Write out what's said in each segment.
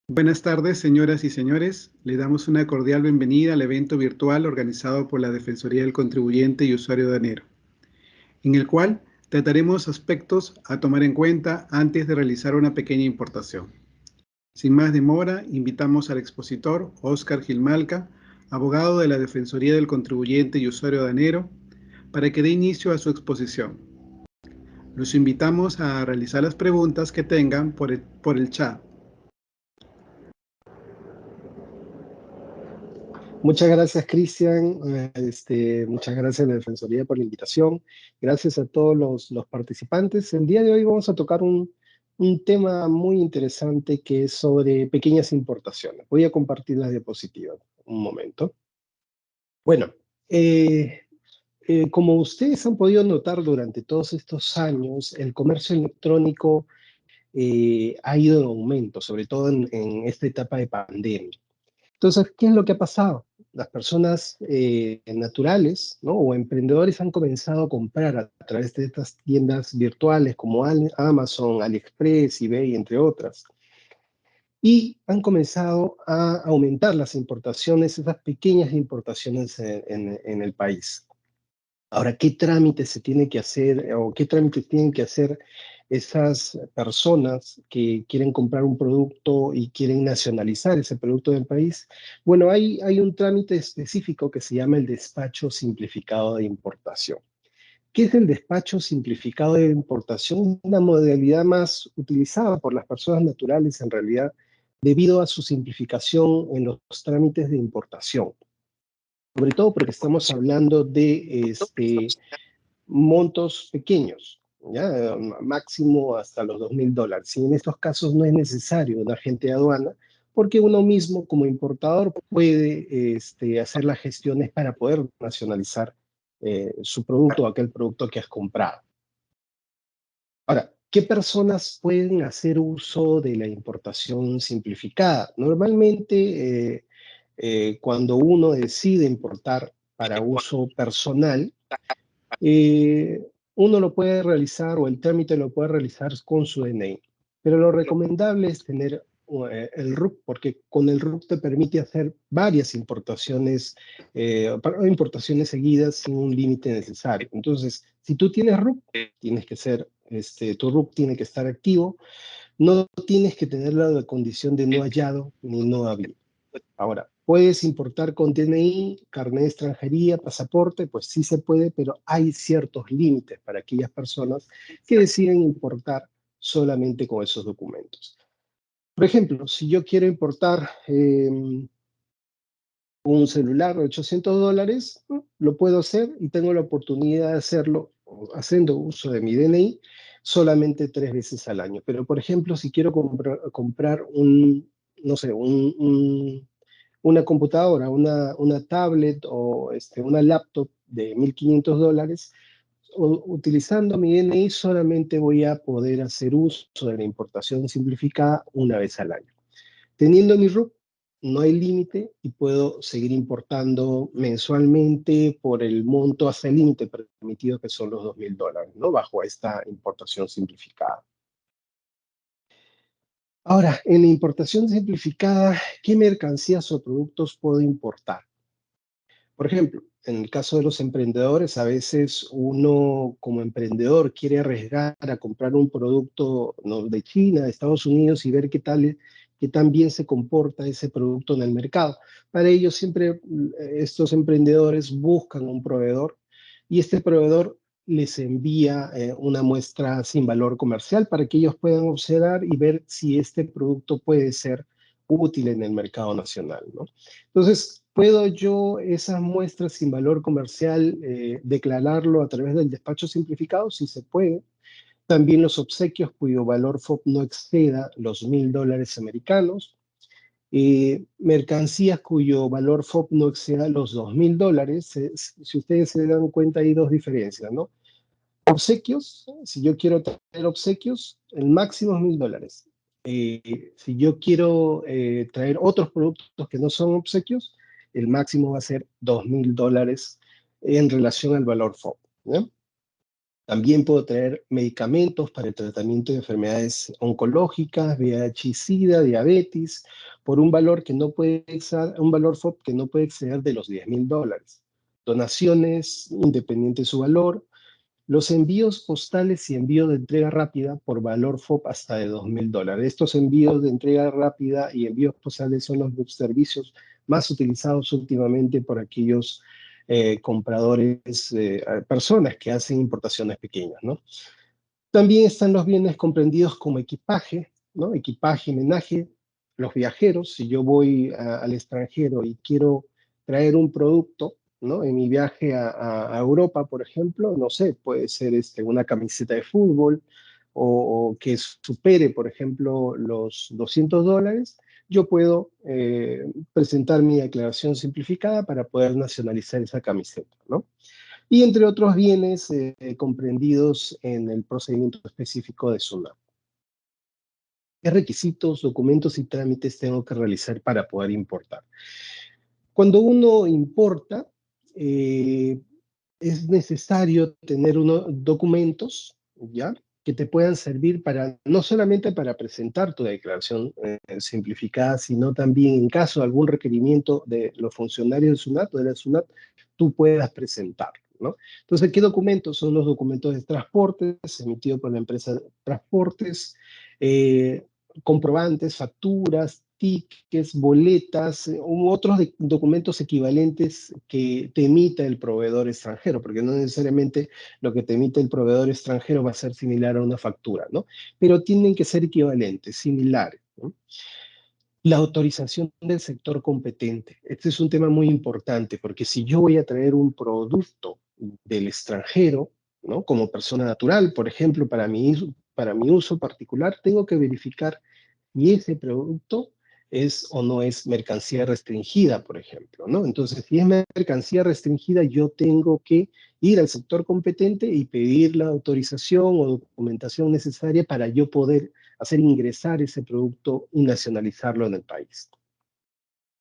Buenas tardes, señoras y señores. Le damos una cordial bienvenida al evento virtual organizado por la Defensoría del Contribuyente y Usuario Aduanero, en el cual trataremos aspectos a tomar en cuenta antes de realizar una pequeña importación. Sin más demora, invitamos al expositor Óscar Gilmalca, abogado de la Defensoría del Contribuyente y Usuario Aduanero, para que dé inicio a su exposición. Los invitamos a realizar las preguntas que tengan por el chat. Muchas gracias, Cristian. Muchas gracias a la Defensoría por la invitación. Gracias a todos los participantes. El día de hoy vamos a tocar un tema muy interesante que es sobre pequeñas importaciones. Voy a compartir las diapositivas un momento. Bueno, como ustedes han podido notar durante todos estos años, el comercio electrónico ha ido en aumento, sobre todo en esta etapa de pandemia. Entonces, ¿qué es lo que ha pasado? Las personas naturales, ¿no? O emprendedores han comenzado a comprar a través de estas tiendas virtuales como Amazon, AliExpress, eBay, entre otras. Y han comenzado a aumentar las importaciones, esas pequeñas importaciones en el país. Ahora, ¿qué trámites se tiene que hacer o qué trámites tienen que hacer esas personas que quieren comprar un producto y quieren nacionalizar ese producto del país? Bueno, hay un trámite específico que se llama el despacho simplificado de importación. ¿Qué es el despacho simplificado de importación? Una modalidad más utilizada por las personas naturales en realidad debido a su simplificación en los trámites de importación. Sobre todo porque estamos hablando de montos pequeños, ¿ya? Máximo hasta los $2.000. Y en estos casos no es necesario un agente de aduana, porque uno mismo como importador puede hacer las gestiones para poder nacionalizar su producto o aquel producto que has comprado. Ahora, ¿qué personas pueden hacer uso de la importación simplificada? Normalmente, cuando uno decide importar para uso personal, uno lo puede realizar o el trámite lo puede realizar con su DNI. Pero lo recomendable es tener el RUC, porque con el RUC te permite hacer varias importaciones seguidas sin un límite necesario. Entonces, si tú tienes RUC, tienes que ser, tu RUC tiene que estar activo, no tienes que tener la condición de no hallado ni no habido. Ahora, ¿puedes importar con DNI, carnet de extranjería, pasaporte? Pues sí se puede, pero hay ciertos límites para aquellas personas que deciden importar solamente con esos documentos. Por ejemplo, si yo quiero importar un celular de $800, lo puedo hacer y tengo la oportunidad de hacerlo haciendo uso de mi DNI solamente 3 veces al año. Pero, por ejemplo, si quiero comprar no sé, una computadora, una tablet o una laptop de $1.500, utilizando mi DNI solamente voy a poder hacer uso de la importación simplificada una vez al año. Teniendo mi RUC, no hay límite y puedo seguir importando mensualmente por el monto hasta el límite permitido, que son los $2.000, ¿no? Bajo esta importación simplificada. Ahora, en la importación simplificada, ¿qué mercancías o productos puedo importar? Por ejemplo, en el caso de los emprendedores, a veces uno como emprendedor quiere arriesgar a comprar un producto, ¿no?, de China, de Estados Unidos y ver qué tan bien se comporta ese producto en el mercado. Para ello, siempre estos emprendedores buscan un proveedor y este proveedor les envía una muestra sin valor comercial para que ellos puedan observar y ver si este producto puede ser útil en el mercado nacional, ¿no? Entonces, ¿puedo yo esas muestras sin valor comercial declararlo a través del despacho simplificado? Sí se puede. También los obsequios cuyo valor FOB no exceda los $1.000 americanos. Mercancías cuyo valor FOB no exceda los $2.000. Si ustedes se dan cuenta, hay dos diferencias, ¿no? Obsequios, si yo quiero traer obsequios, el máximo es $1.000. Si yo quiero traer otros productos que no son obsequios, el máximo va a ser $2.000 en relación al valor FOB, ¿no? También puedo traer medicamentos para el tratamiento de enfermedades oncológicas, VIH-Sida, diabetes, por un valor que no puede exceder, un valor FOB que no puede exceder de los $10.000. Donaciones, independiente de su valor, los envíos postales y envío de entrega rápida por valor FOB hasta de $2.000. Estos envíos de entrega rápida y envíos postales son los servicios más utilizados últimamente por aquellos compradores, personas que hacen importaciones pequeñas, ¿no? También están los bienes comprendidos como equipaje, ¿no? Equipaje y menaje. Los viajeros, si yo voy al extranjero y quiero traer un producto, ¿no? En mi viaje a Europa, por ejemplo, no sé, puede ser una camiseta de fútbol o que supere, por ejemplo, los $200, yo puedo presentar mi declaración simplificada para poder nacionalizar esa camiseta, ¿no? Y entre otros bienes comprendidos en el procedimiento específico de SUNAT. ¿Qué requisitos, documentos y trámites tengo que realizar para poder importar? Cuando uno importa, es necesario tener unos documentos, ¿ya? Que te puedan servir para, no solamente para presentar tu declaración simplificada, sino también en caso de algún requerimiento de los funcionarios del SUNAT o de la SUNAT, tú puedas presentarlo, ¿no? Entonces, ¿qué documentos? Son los documentos de transportes emitidos por la empresa de transportes, eh, comprobantes, facturas, tickets, boletas, u otros documentos equivalentes que te emita el proveedor extranjero, porque no necesariamente lo que te emite el proveedor extranjero va a ser similar a una factura, ¿no? Pero tienen que ser equivalentes, similares, ¿no? La autorización del sector competente. Este es un tema muy importante, porque si yo voy a traer un producto del extranjero, ¿no? Como persona natural, por ejemplo, para mi uso particular, tengo que verificar y ese producto es o no es mercancía restringida, por ejemplo, ¿no? Entonces, si es mercancía restringida, yo tengo que ir al sector competente y pedir la autorización o documentación necesaria para yo poder hacer ingresar ese producto y nacionalizarlo en el país.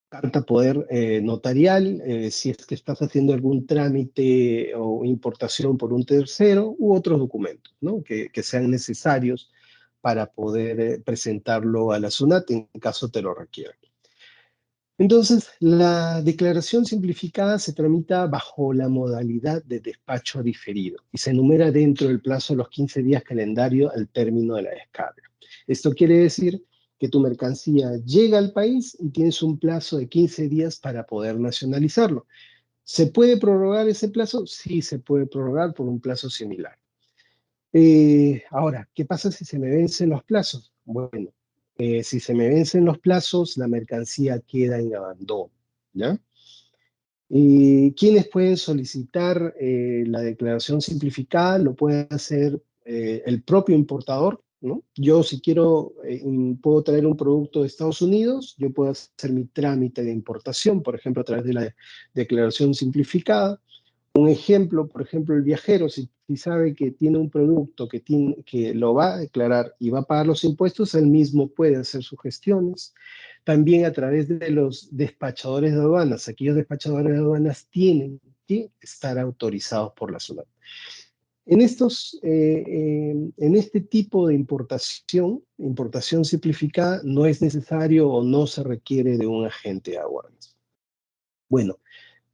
Carta poder notarial, si es que estás haciendo algún trámite o importación por un tercero, u otros documentos, ¿no? Que sean necesarios para poder presentarlo a la SUNAT en caso te lo requiera. Entonces, la declaración simplificada se tramita bajo la modalidad de despacho diferido y se enumera dentro del plazo de los 15 días calendario al término de la descarga. Esto quiere decir que tu mercancía llega al país y tienes un plazo de 15 días para poder nacionalizarlo. ¿Se puede prorrogar ese plazo? Sí, se puede prorrogar por un plazo similar. Ahora, ¿qué pasa si se me vencen los plazos? Bueno, si se me vencen los plazos, la mercancía queda en abandono, ¿ya? ¿Quiénes pueden solicitar la declaración simplificada? Lo puede hacer el propio importador, ¿no? Yo si quiero, puedo traer un producto de Estados Unidos, yo puedo hacer mi trámite de importación, por ejemplo, a través de la declaración simplificada. Un ejemplo, por ejemplo, el viajero, si sabe que tiene un producto que lo va a declarar y va a pagar los impuestos, él mismo puede hacer sus gestiones. También a través de los despachadores de aduanas. Aquellos despachadores de aduanas tienen que estar autorizados por la SUNAT. En este tipo de importación simplificada, no es necesario o no se requiere de un agente de aduanas. Bueno,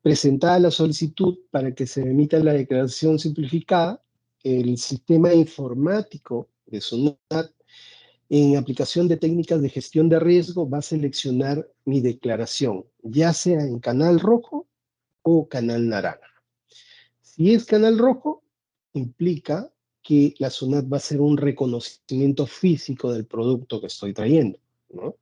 presentada la solicitud para que se emita la declaración simplificada, el sistema informático de SUNAT, en aplicación de técnicas de gestión de riesgo, va a seleccionar mi declaración, ya sea en canal rojo o canal naranja. Si es canal rojo, implica que la SUNAT va a hacer un reconocimiento físico del producto que estoy trayendo, ¿no?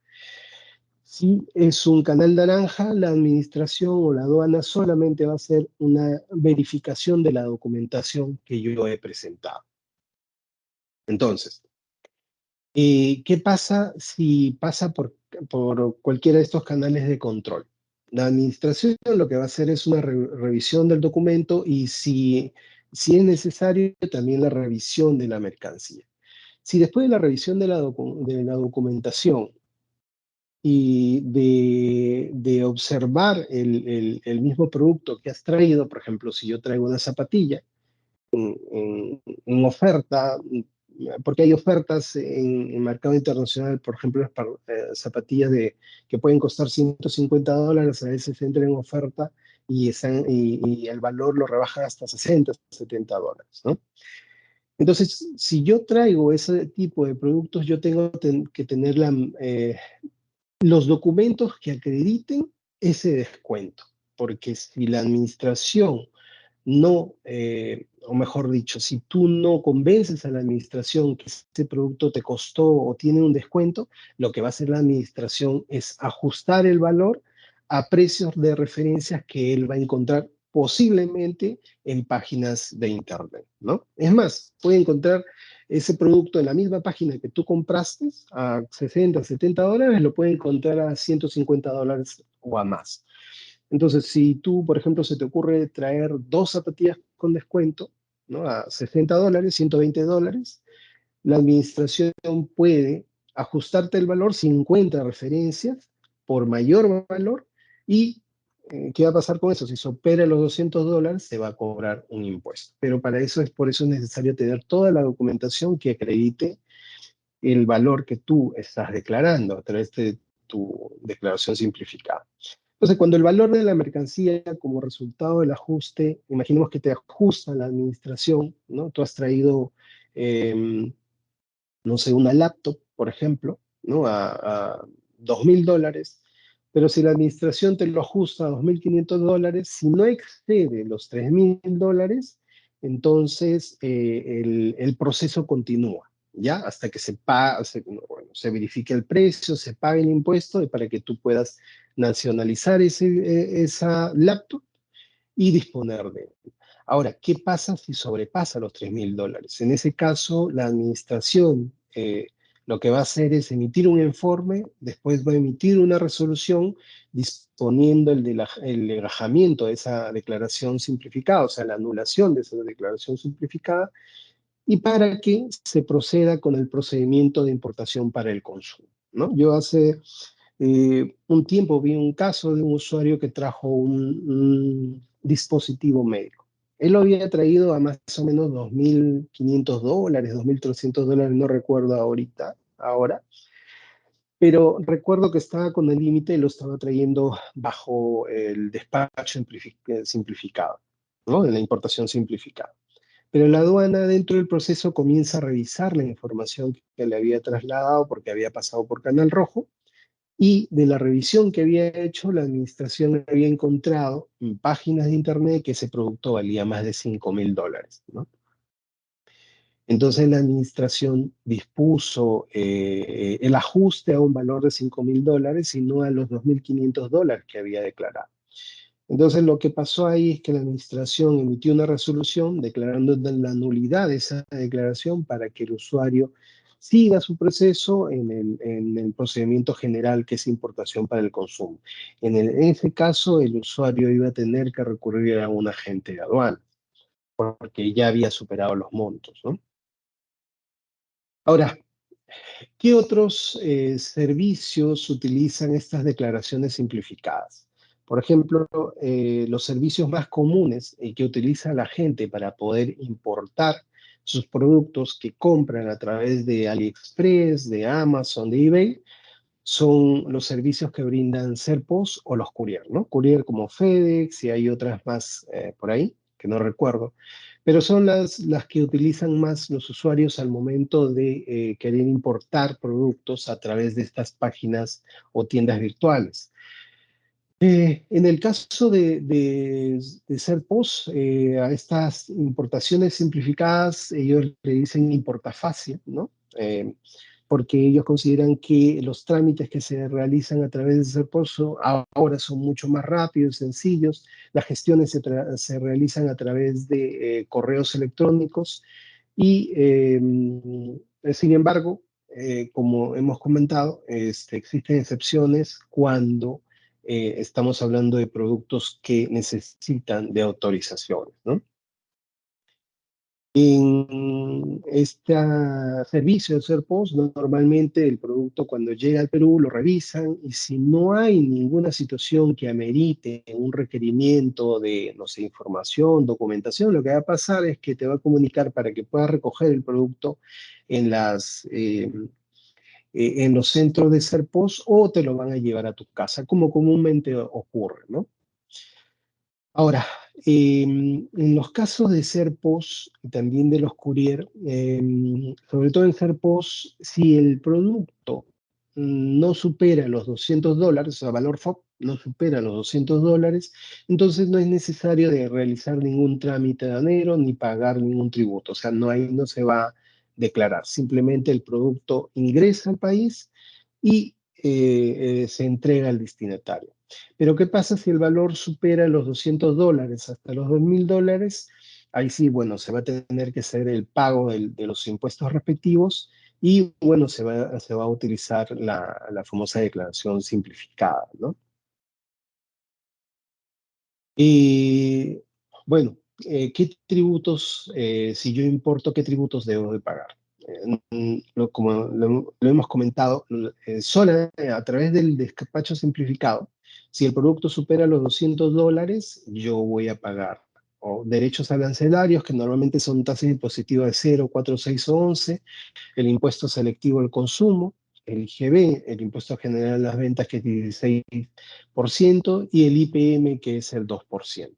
Si es un canal naranja, la administración o la aduana solamente va a hacer una verificación de la documentación que yo he presentado. Entonces, ¿qué pasa si pasa por cualquiera de estos canales de control? La administración lo que va a hacer es una revisión del documento y si es necesario, también la revisión de la mercancía. Si después de la revisión de la documentación y de observar el mismo producto que has traído, por ejemplo, si yo traigo una zapatilla, en oferta, porque hay ofertas en el mercado internacional, por ejemplo, las zapatillas que pueden costar $150, a veces entran en oferta y el valor lo rebajan hasta $60, $70, ¿no? Entonces, si yo traigo ese tipo de productos, yo tengo que tener los documentos que acrediten ese descuento, porque si la administración no, o mejor dicho, si tú no convences a la administración que este producto te costó o tiene un descuento, lo que va a hacer la administración es ajustar el valor a precios de referencias que él va a encontrar posiblemente en páginas de internet, ¿no? Es más, puede encontrar ese producto en la misma página que tú compraste a $60, $70, lo puede encontrar a $150 o a más. Entonces, si tú, por ejemplo, se te ocurre traer dos zapatillas con descuento, ¿no? A $60, $120, la administración puede ajustarte el valor 50 referencias por mayor valor y ¿qué va a pasar con eso? Si supera los $200, se va a cobrar un impuesto. Pero por eso es necesario tener toda la documentación que acredite el valor que tú estás declarando a través de tu declaración simplificada. Entonces, cuando el valor de la mercancía como resultado del ajuste, imaginemos que te ajusta la administración, ¿no? Tú has traído, eh, no sé, una laptop, por ejemplo, ¿no? A $2.000, pero si la administración te lo ajusta a $2.500, si no excede los $3.000, entonces el proceso continúa, ¿ya? Hasta que bueno, se verifique el precio, se pague el impuesto y para que tú puedas nacionalizar esa laptop y disponer de él. Ahora, ¿qué pasa si sobrepasa los $3.000? En ese caso, la administración lo que va a hacer es emitir un informe, después va a emitir una resolución disponiendo el relajamiento de esa declaración simplificada, o sea, la anulación de esa declaración simplificada, y para que se proceda con el procedimiento de importación para el consumo, ¿no? Yo hace un tiempo vi un caso de un usuario que trajo un dispositivo médico. Él lo había traído a más o menos $2.500, $2.300, no recuerdo ahora, pero recuerdo que estaba con el límite y lo estaba trayendo bajo el despacho simplificado, ¿no? En la importación simplificada. Pero la aduana dentro del proceso comienza a revisar la información que le había trasladado porque había pasado por Canal Rojo y de la revisión que había hecho, la administración había encontrado en páginas de internet que ese producto valía más de $5.000, ¿no? Entonces la administración dispuso el ajuste a un valor de $5.000 y no a los $2.500 que había declarado. Entonces lo que pasó ahí es que la administración emitió una resolución declarando la nulidad de esa declaración para que el usuario siga su proceso en el procedimiento general que es importación para el consumo. En ese caso, el usuario iba a tener que recurrir a un agente de aduana porque ya había superado los montos, ¿no? Ahora, ¿qué otros servicios utilizan estas declaraciones simplificadas? Por ejemplo, los servicios más comunes que utiliza la gente para poder importar sus productos que compran a través de AliExpress, de Amazon, de eBay, son los servicios que brindan Serpos o los courier, ¿no? Courier como FedEx y hay otras más por ahí que no recuerdo, pero son las que utilizan más los usuarios al momento de querer importar productos a través de estas páginas o tiendas virtuales. En el caso de Serpos, a estas importaciones simplificadas, ellos le dicen importafacia, ¿no? Porque ellos consideran que los trámites que se realizan a través de Serpos ahora son mucho más rápidos, sencillos, las gestiones se realizan a través de correos electrónicos y, sin embargo, como hemos comentado, existen excepciones cuando estamos hablando de productos que necesitan de autorizaciones, ¿no? En este servicio de SERPOS, normalmente el producto cuando llega al Perú lo revisan y si no hay ninguna situación que amerite un requerimiento de, no sé, información, documentación, lo que va a pasar es que te va a comunicar para que puedas recoger el producto en en los centros de SERPOS o te lo van a llevar a tu casa, como comúnmente ocurre, ¿no? Ahora, en los casos de SERPOS y también de los courier, sobre todo en SERPOS, si el producto no supera los $200, o sea, valor FOB no supera los $200, entonces no es necesario de realizar ningún trámite aduanero ni pagar ningún tributo. O sea, no, ahí no se va a declarar. Simplemente el producto ingresa al país y se entrega al destinatario. Pero ¿qué pasa si el valor supera los $200 hasta los $2.000? Ahí sí, bueno, se va a tener que hacer el pago de los impuestos respectivos y, bueno, se va a utilizar la famosa declaración simplificada, ¿no? Y, bueno, ¿qué tributos, si yo importo, qué tributos debo de pagar? Como lo hemos comentado, sola a través del despacho simplificado, si el producto supera los $200, yo voy a pagar o derechos arancelarios, que normalmente son tasas impositivas de 0, 4, 6 o 11, el impuesto selectivo al consumo, el IGB, el impuesto general a las ventas, que es 16%, y el IPM, que es el 2%.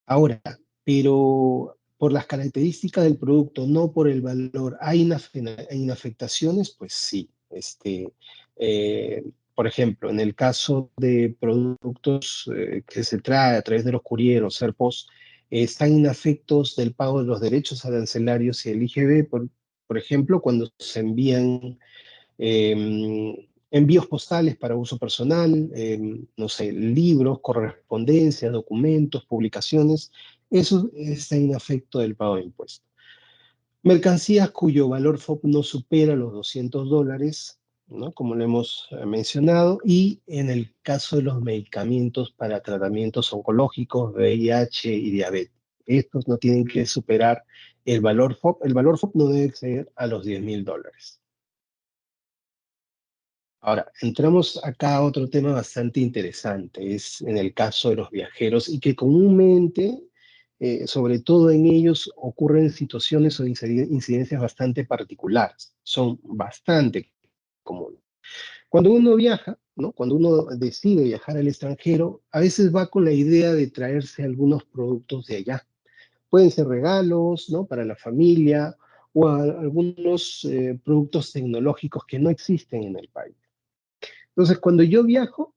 Ahora, pero por las características del producto, no por el valor, ¿hay inafectaciones? Pues sí. Por ejemplo, en el caso de productos que se trae a través de los courieros, SERPOS, están inafectos del pago de los derechos arancelarios y el IGB, por ejemplo, cuando se envían envíos postales para uso personal, no sé, libros, correspondencia, documentos, publicaciones, eso está en efecto del pago de impuestos. Mercancías cuyo valor FOB no supera los $200, ¿no? Como lo hemos mencionado, y en el caso de los medicamentos para tratamientos oncológicos, VIH y diabetes. Estos no tienen que superar el valor FOB. El valor FOB no debe exceder a los $10.000. Ahora, entramos acá a otro tema bastante interesante, es en el caso de los viajeros y que comúnmente, sobre todo en ellos, ocurren situaciones o incidencias bastante particulares, son bastante comunes. Cuando uno viaja, ¿no? Cuando uno decide viajar al extranjero, a veces va con la idea de traerse algunos productos de allá. Pueden ser regalos, ¿no? Para la familia o algunos productos tecnológicos que no existen en el país. Entonces, cuando yo viajo,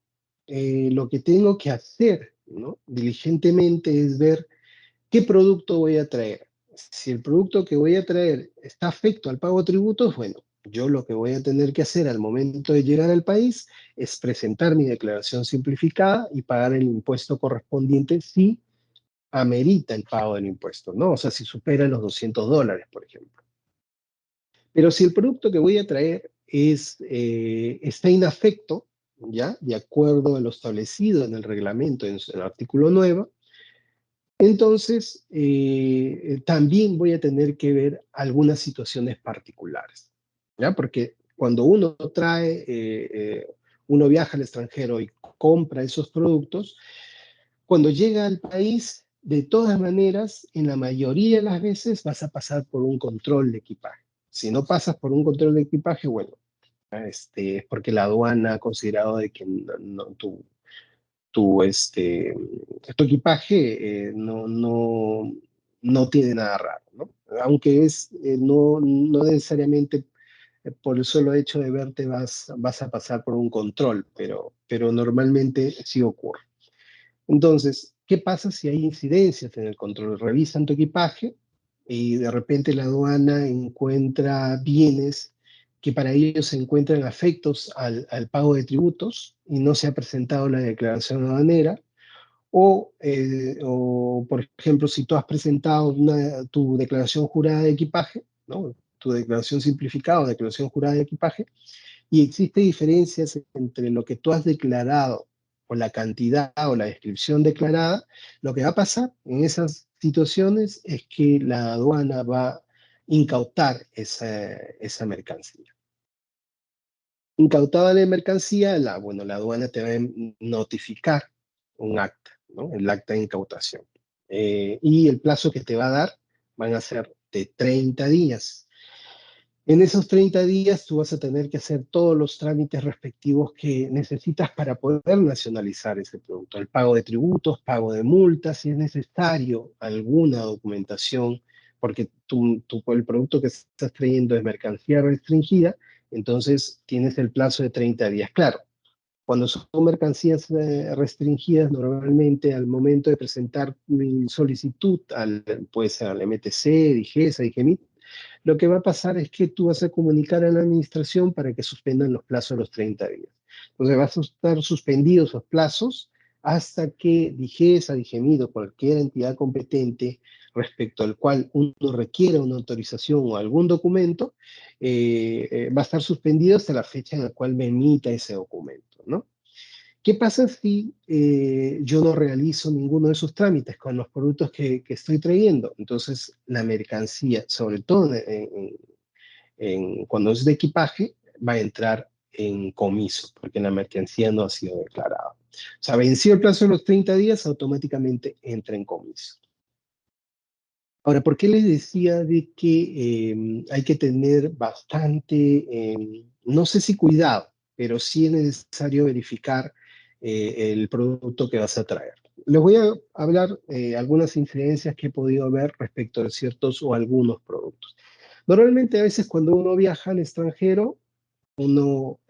lo que tengo que hacer, ¿no? Diligentemente es ver qué producto voy a traer. Si el producto que voy a traer está afecto al pago de tributos, bueno, yo lo que voy a tener que hacer al momento de llegar al país es presentar mi declaración simplificada y pagar el impuesto correspondiente si amerita el pago del impuesto, ¿no? O sea, si supera los $200, por ejemplo. Pero si el producto que voy a traer está inafecto, ¿ya? De acuerdo a lo establecido en el reglamento, en el artículo 9, entonces también voy a tener que ver algunas situaciones particulares, ¿ya? Porque cuando uno viaja al extranjero y compra esos productos, cuando llega al país, de todas maneras, en la mayoría de las veces vas a pasar por un control de equipaje. Si no pasas por un control de equipaje, bueno, es porque la aduana ha considerado de que tu, este, tu equipaje no tiene nada raro, ¿no? Aunque no necesariamente por el solo hecho de verte vas a pasar por un control, pero normalmente sí ocurre. Entonces, ¿qué pasa si hay incidencias en el control? Revisan tu equipaje y de repente la aduana encuentra bienes que para ellos se encuentran afectos al pago de tributos y no se ha presentado la declaración aduanera. O, por ejemplo, si tú has presentado tu declaración jurada de equipaje, ¿no? Tu declaración simplificada o declaración jurada de equipaje, y existe diferencias entre lo que tú has declarado o la cantidad o la descripción declarada, lo que va a pasar en esas situaciones es que la aduana va a incautar esa mercancía. Incautada la mercancía, la aduana te va a notificar un acta, ¿no? El acta de incautación. Y el plazo que te va a dar van a ser de 30 días. En esos 30 días tú vas a tener que hacer todos los trámites respectivos que necesitas para poder nacionalizar ese producto. El pago de tributos, pago de multas, si es necesario alguna documentación, porque el producto que estás trayendo es mercancía restringida, entonces tienes el plazo de 30 días. Claro, cuando son mercancías restringidas, normalmente al momento de presentar mi solicitud, puede ser al MTC, DIGESA, DIGEMIT, lo que va a pasar es que tú vas a comunicar a la administración para que suspendan los plazos de los 30 días. Entonces, vas a estar suspendidos los plazos hasta que DIGESA, DIGEMIT o cualquier entidad competente respecto al cual uno requiera una autorización o algún documento, va a estar suspendido hasta la fecha en la cual me emita ese documento, ¿no? ¿Qué pasa si yo no realizo ninguno de esos trámites con los productos que estoy trayendo? Entonces, la mercancía, sobre todo cuando es de equipaje, va a entrar en comiso, porque la mercancía no ha sido declarada. O sea, venció el plazo de los 30 días, automáticamente entra en comiso. Ahora, ¿por qué les decía de que hay que tener bastante, no sé si cuidado, pero sí es necesario verificar el producto que vas a traer? Les voy a hablar algunas incidencias que he podido ver respecto de ciertos o algunos productos. Normalmente a veces cuando uno viaja al extranjero, uno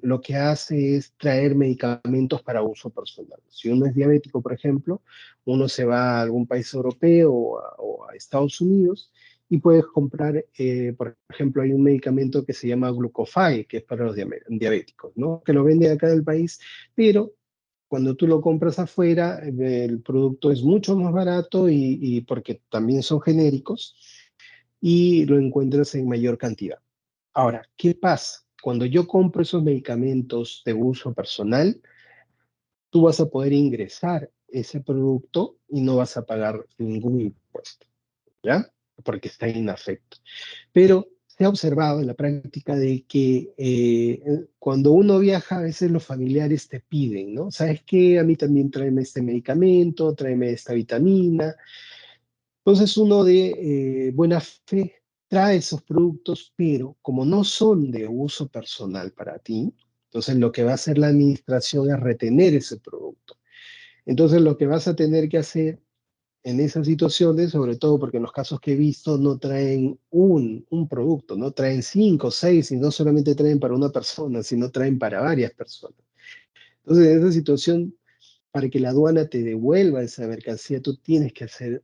lo que hace es traer medicamentos para uso personal. Si uno es diabético, por ejemplo, uno se va a algún país europeo o a Estados Unidos y puedes comprar, por ejemplo, hay un medicamento que se llama Glucofy, que es para los diabéticos, ¿no? Que lo venden acá en el país, pero cuando tú lo compras afuera, el producto es mucho más barato y porque también son genéricos y lo encuentras en mayor cantidad. Ahora, ¿qué pasa? Cuando yo compro esos medicamentos de uso personal, tú vas a poder ingresar ese producto y no vas a pagar ningún impuesto, ¿ya? Porque está inafecto. Pero se ha observado en la práctica de que cuando uno viaja, a veces los familiares te piden, ¿no? ¿Sabes qué? A mí también tráeme este medicamento, tráeme esta vitamina. Entonces uno de buena fe trae esos productos, pero como no son de uso personal para ti, entonces lo que va a hacer la administración es retener ese producto. Entonces lo que vas a tener que hacer en esas situaciones, sobre todo porque en los casos que he visto no traen un producto, no traen 5, 6 y no solamente traen para una persona, sino traen para varias personas. Entonces en esa situación para que la aduana te devuelva esa mercancía, tú tienes que hacer,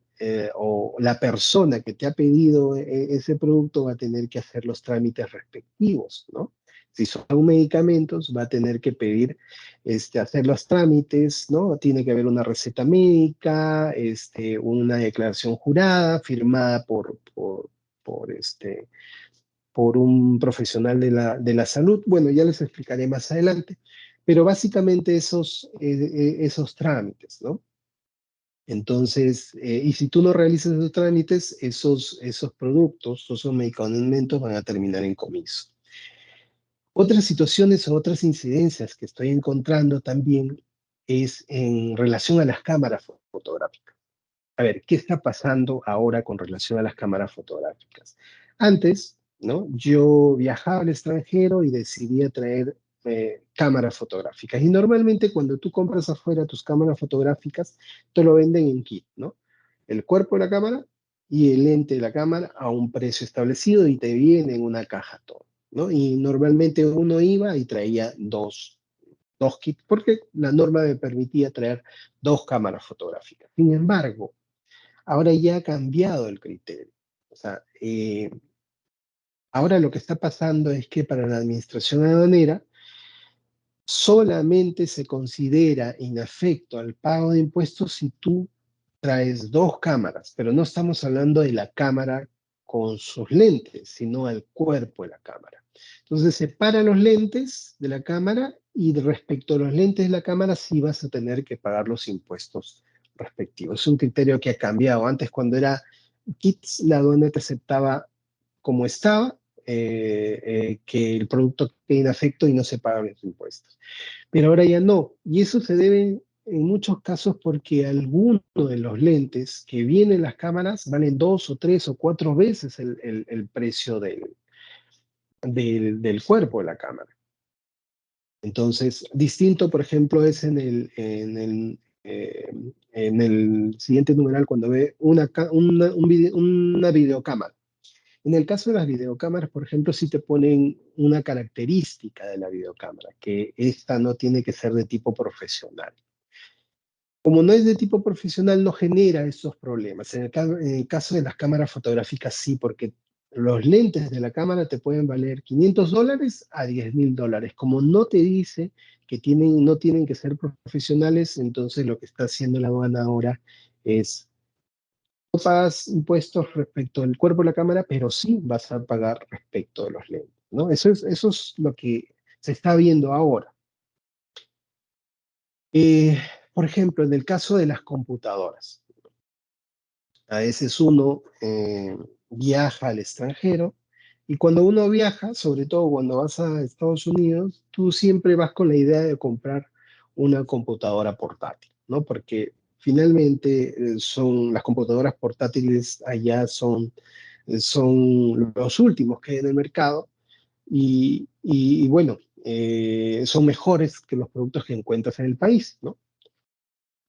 o la persona que te ha pedido ese producto va a tener que hacer los trámites respectivos, ¿no? Si son medicamentos, va a tener que pedir, hacer los trámites, ¿no? Tiene que haber una receta médica, una declaración jurada firmada por un profesional de la salud. Bueno, ya les explicaré más adelante, pero básicamente esos trámites, ¿no? Entonces, y si tú no realizas esos trámites, esos productos, esos medicamentos van a terminar en comiso. Otras situaciones o otras incidencias que estoy encontrando también es en relación a las cámaras fotográficas. A ver, ¿qué está pasando ahora con relación a las cámaras fotográficas? Antes, ¿no? Yo viajaba al extranjero y decidía traer cámaras fotográficas. Y normalmente cuando tú compras afuera tus cámaras fotográficas, te lo venden en kit, ¿no? El cuerpo de la cámara y el lente de la cámara a un precio establecido y te viene en una caja todo, ¿no? Y normalmente uno iba y traía dos kits, porque la norma me permitía traer 2 cámaras fotográficas. Sin embargo, ahora ya ha cambiado el criterio. O sea, ahora lo que está pasando es que para la administración aduanera solamente se considera inafecto al pago de impuestos si tú traes 2 cámaras, pero no estamos hablando de la cámara con sus lentes, sino al cuerpo de la cámara. Entonces separa los lentes de la cámara y respecto a los lentes de la cámara sí vas a tener que pagar los impuestos respectivo. Es un criterio que ha cambiado. Antes, cuando era kits, la aduana te aceptaba como estaba, que el producto quede en efecto y no se pagan los impuestos. Pero ahora ya no. Y eso se debe en muchos casos porque algunos de los lentes que vienen en las cámaras valen 2 o 3 o 4 veces el precio del cuerpo de la cámara. Entonces, distinto, por ejemplo, es en el siguiente numeral cuando ve una videocámara. En el caso de las videocámaras, por ejemplo, sí te ponen una característica de la videocámara, que esta no tiene que ser de tipo profesional. Como no es de tipo profesional, no genera esos problemas. En el caso de las cámaras fotográficas, sí, porque los lentes de la cámara te pueden valer $500 a $10.000. Como no te dice que no tienen que ser profesionales, entonces lo que está haciendo la aduana ahora es no pagas impuestos respecto al cuerpo de la cámara, pero sí vas a pagar respecto de los lentes, ¿no? Eso es lo que se está viendo ahora. Eh, por ejemplo, en el caso de las computadoras, a veces uno viaja al extranjero y cuando uno viaja, sobre todo cuando vas a Estados Unidos, tú siempre vas con la idea de comprar una computadora portátil, ¿no? Porque finalmente las computadoras portátiles allá son los últimos que hay en el mercado y bueno, son mejores que los productos que encuentras en el país, ¿no?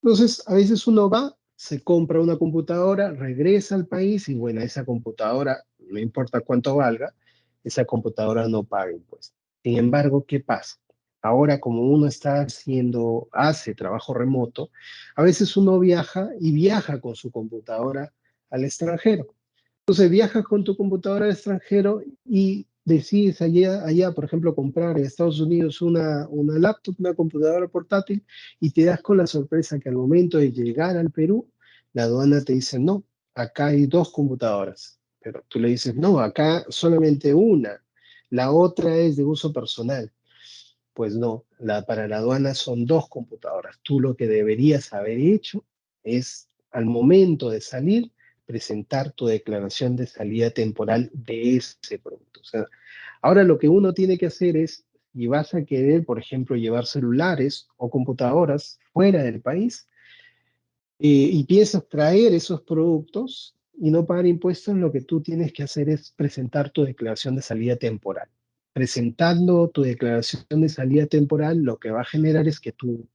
Entonces, a veces uno va, se compra una computadora, regresa al país y bueno, esa computadora, no importa cuánto valga, esa computadora no paga impuestos. Sin embargo, ¿qué pasa? Ahora, como uno hace trabajo remoto, a veces uno viaja y viaja con su computadora al extranjero. Entonces viajas con tu computadora al extranjero y decides allá, por ejemplo, comprar en Estados Unidos una laptop, una computadora portátil, y te das con la sorpresa que al momento de llegar al Perú, la aduana te dice, no, acá hay 2 computadoras. Pero tú le dices, no, acá solamente una, la otra es de uso personal. Pues no, para la aduana son 2 computadoras. Tú lo que deberías haber hecho es, al momento de salir, presentar tu declaración de salida temporal de ese producto. O sea, ahora lo que uno tiene que hacer es, si vas a querer, por ejemplo, llevar celulares o computadoras fuera del país, y piensas traer esos productos y no pagar impuestos, lo que tú tienes que hacer es presentar tu declaración de salida temporal. Presentando tu declaración de salida temporal, lo que va a generar es que tú,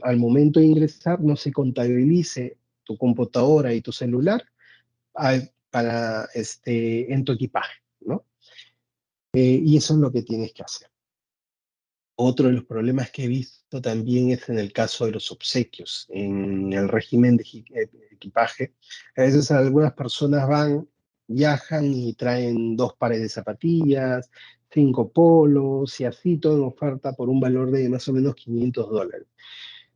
al momento de ingresar, no se contabilice tu computadora y tu celular en tu equipaje, ¿no? Y eso es lo que tienes que hacer. Otro de los problemas que he visto también es en el caso de los obsequios, en el régimen de equipaje. A veces algunas personas viajan y traen 2 pares de zapatillas, 5 polos y así todo en oferta por un valor de más o menos $500.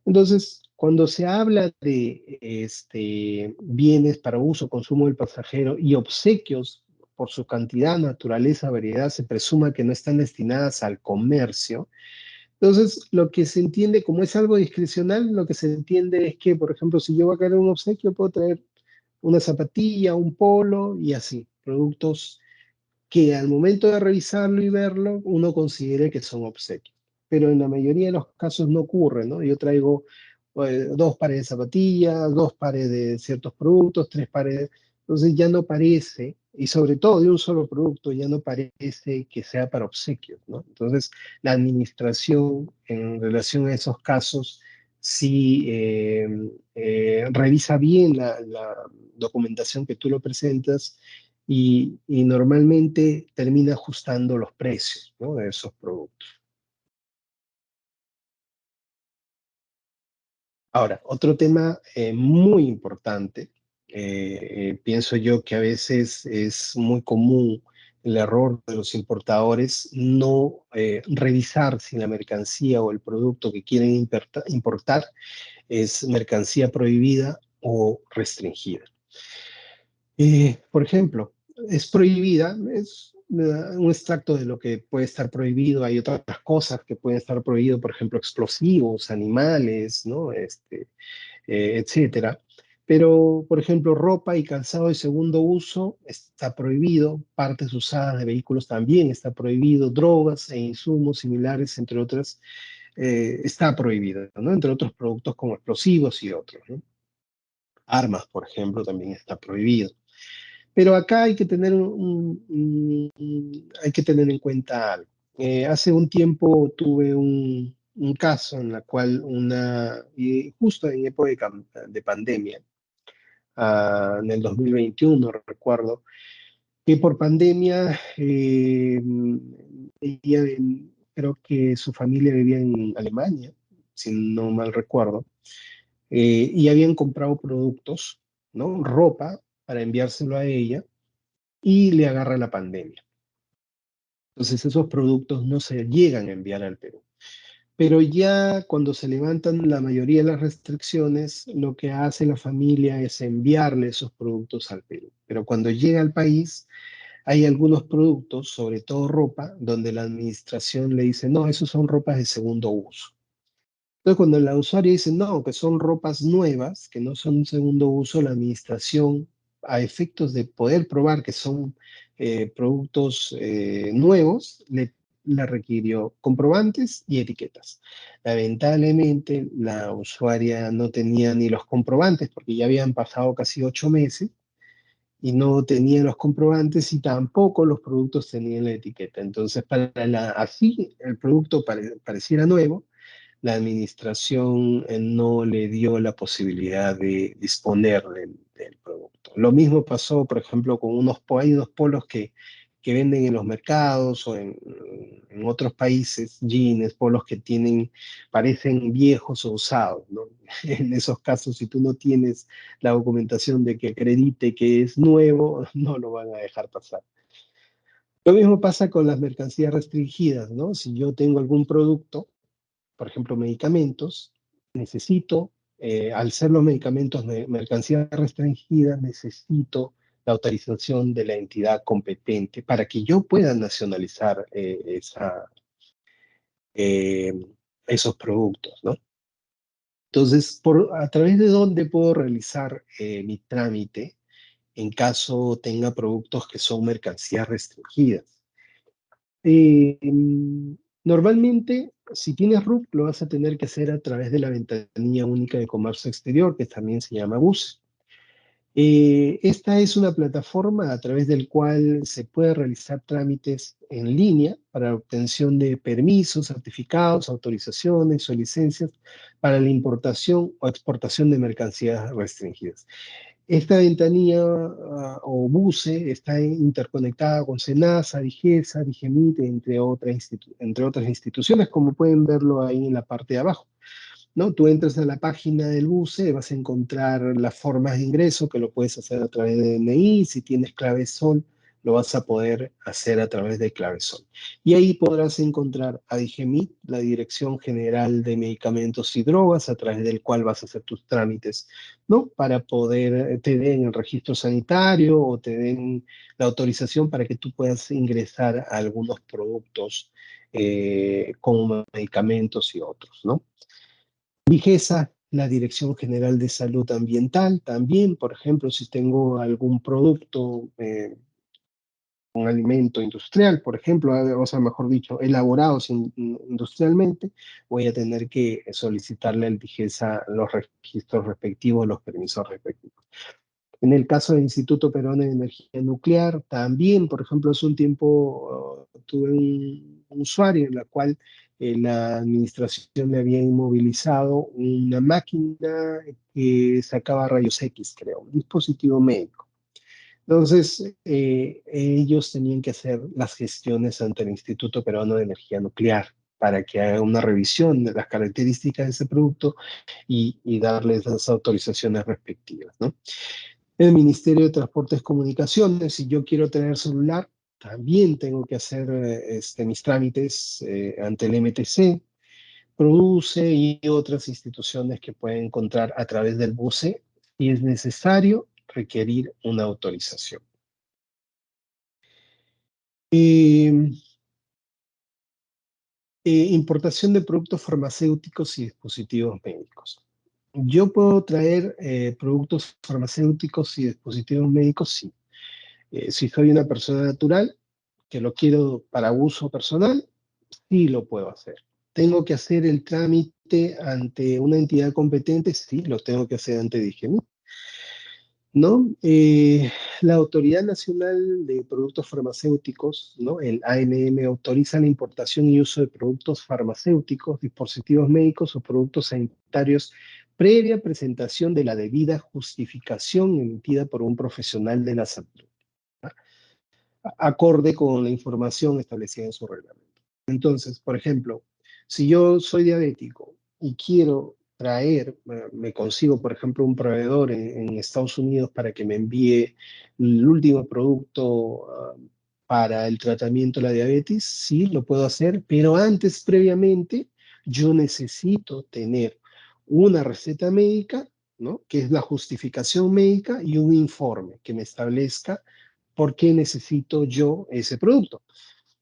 Entonces, cuando se habla de bienes para uso, consumo del pasajero y obsequios, por su cantidad, naturaleza, variedad, se presuma que no están destinadas al comercio. Entonces, lo que se entiende como es algo discrecional, lo que se entiende es que, por ejemplo, si yo voy a querer un obsequio, puedo traer una zapatilla, un polo y así, productos que al momento de revisarlo y verlo, uno considere que son obsequios. Pero en la mayoría de los casos no ocurre, ¿no? Yo traigo 2 pares de zapatillas, 2 pares de ciertos productos, 3 pares. Entonces ya no parece, y sobre todo de un solo producto, ya no parece que sea para obsequios, ¿no? Entonces la administración en relación a esos casos sí revisa bien la documentación que tú lo presentas y normalmente termina ajustando los precios, ¿no?, de esos productos. Ahora, otro tema muy importante, pienso yo que a veces es muy común el error de los importadores no revisar si la mercancía o el producto que quieren importar es mercancía prohibida o restringida. Por ejemplo, es prohibida, es un extracto de lo que puede estar prohibido. Hay otras cosas que pueden estar prohibidas, por ejemplo, explosivos, animales, ¿no? etcétera. Pero, por ejemplo, ropa y calzado de segundo uso está prohibido, partes usadas de vehículos también está prohibido, drogas e insumos similares, entre otras, está prohibido, ¿no? Entre otros productos como explosivos y otros, ¿no? Armas, por ejemplo, también está prohibido. Pero acá hay que tener, hay que tener en cuenta algo. Hace un tiempo tuve un caso en la cual y justo en época de pandemia, en el 2021, recuerdo, que por pandemia, creo que su familia vivía en Alemania, si no mal recuerdo, y habían comprado productos, ¿no? Ropa para enviárselo a ella y le agarra la pandemia. Entonces esos productos no se llegan a enviar al Perú. Pero ya cuando se levantan la mayoría de las restricciones, lo que hace la familia es enviarle esos productos al Perú. Pero cuando llega al país, hay algunos productos, sobre todo ropa, donde la administración le dice, no, esos son ropas de segundo uso. Entonces, cuando el usuario dice, no, que son ropas nuevas, que no son segundo uso, la administración, a efectos de poder probar que son productos nuevos, le requirió comprobantes y etiquetas. Lamentablemente, la usuaria no tenía ni los comprobantes porque ya habían pasado casi 8 meses y no tenía los comprobantes y tampoco los productos tenían la etiqueta. Entonces, así el producto pareciera nuevo, la administración no le dio la posibilidad de disponer del producto. Lo mismo pasó, por ejemplo, con hay unos polos que venden en los mercados o en otros países, jeans, polos que parecen viejos o usados, ¿no? En esos casos, si tú no tienes la documentación de que acredite que es nuevo, no lo van a dejar pasar. Lo mismo pasa con las mercancías restringidas, ¿no? Si yo tengo algún producto, por ejemplo, medicamentos, necesito, al ser los medicamentos mercancía restringida, necesito la autorización de la entidad competente para que yo pueda nacionalizar eh, esos productos, ¿no? Entonces, ¿a través de dónde puedo realizar mi trámite en caso tenga productos que son mercancías restringidas? Eh, Normalmente, si tienes RUC, lo vas a tener que hacer a través de la ventanilla única de comercio exterior, que también se llama BUS. Esta es una plataforma a través del cual se puede realizar trámites en línea para la obtención de permisos, certificados, autorizaciones o licencias para la importación o exportación de mercancías restringidas. Esta ventanilla o BUSE está interconectada con SENASA, DIGESA, DIGEMIT, entre otras instituciones, como pueden verlo ahí en la parte de abajo, ¿no? Tú entras a la página del BUSE, vas a encontrar las formas de ingreso, que lo puedes hacer a través de DNI, si tienes clave SOL, lo vas a poder hacer a través de clave SOL. Y ahí podrás encontrar a DIGEMIT, la Dirección General de Medicamentos y Drogas, a través del cual vas a hacer tus trámites, ¿no? Para poder, te den el registro sanitario o te den la autorización para que tú puedas ingresar a algunos productos como medicamentos y otros, ¿no? DIGESA, la Dirección General de Salud Ambiental, también, por ejemplo, si tengo algún producto, un alimento industrial, por ejemplo, o sea, mejor dicho, elaborados industrialmente, voy a tener que solicitarle al DIGESA los registros respectivos, los permisos respectivos. En el caso del Instituto Peruano de Energía Nuclear, también, por ejemplo, hace un tiempo tuve un usuario en la cual la administración le había inmovilizado una máquina que sacaba rayos X, creo, un dispositivo médico. Entonces, ellos tenían que hacer las gestiones ante el Instituto Peruano de Energía Nuclear para que haga una revisión de las características de ese producto y darles las autorizaciones respectivas, ¿no? El Ministerio de Transportes y Comunicaciones, si yo quiero tener celular, también tengo que hacer mis trámites ante el MTC, Produce y otras instituciones que pueden encontrar a través del BUCE y es necesario requerir una autorización. Eh, Importación de productos farmacéuticos y dispositivos médicos. Yo puedo traer productos farmacéuticos y dispositivos médicos, sí. Si soy una persona natural que lo quiero para uso personal, sí lo puedo hacer. ¿Tengo que hacer el trámite ante una entidad competente? Sí, lo tengo que hacer ante DIGEMIT, ¿no? La Autoridad Nacional de Productos Farmacéuticos, ¿no? El ANM, autoriza la importación y uso de productos farmacéuticos, dispositivos médicos o productos sanitarios previa presentación de la debida justificación emitida por un profesional de la salud, acorde con la información establecida en su reglamento. Entonces, por ejemplo, si yo soy diabético y quiero traer, me consigo, por ejemplo, un proveedor en Estados Unidos para que me envíe el último producto para el tratamiento de la diabetes, sí, lo puedo hacer, pero antes, previamente, yo necesito tener una receta médica, ¿no? Que es la justificación médica y un informe que me establezca por qué necesito yo ese producto.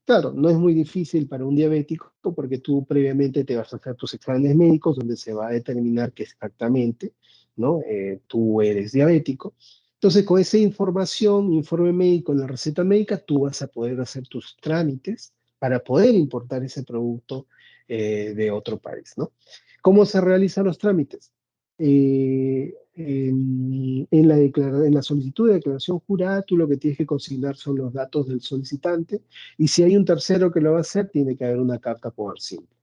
Claro, no es muy difícil para un diabético porque tú previamente te vas a hacer tus exámenes médicos donde se va a determinar que exactamente, ¿no? Tú eres diabético. Entonces, con esa información, informe médico, la receta médica, tú vas a poder hacer tus trámites para poder importar ese producto de otro país, ¿no? ¿Cómo se realizan los trámites? En la solicitud de declaración jurada, tú lo que tienes que consignar son los datos del solicitante y si hay un tercero que lo va a hacer, tiene que haber una carta por simple.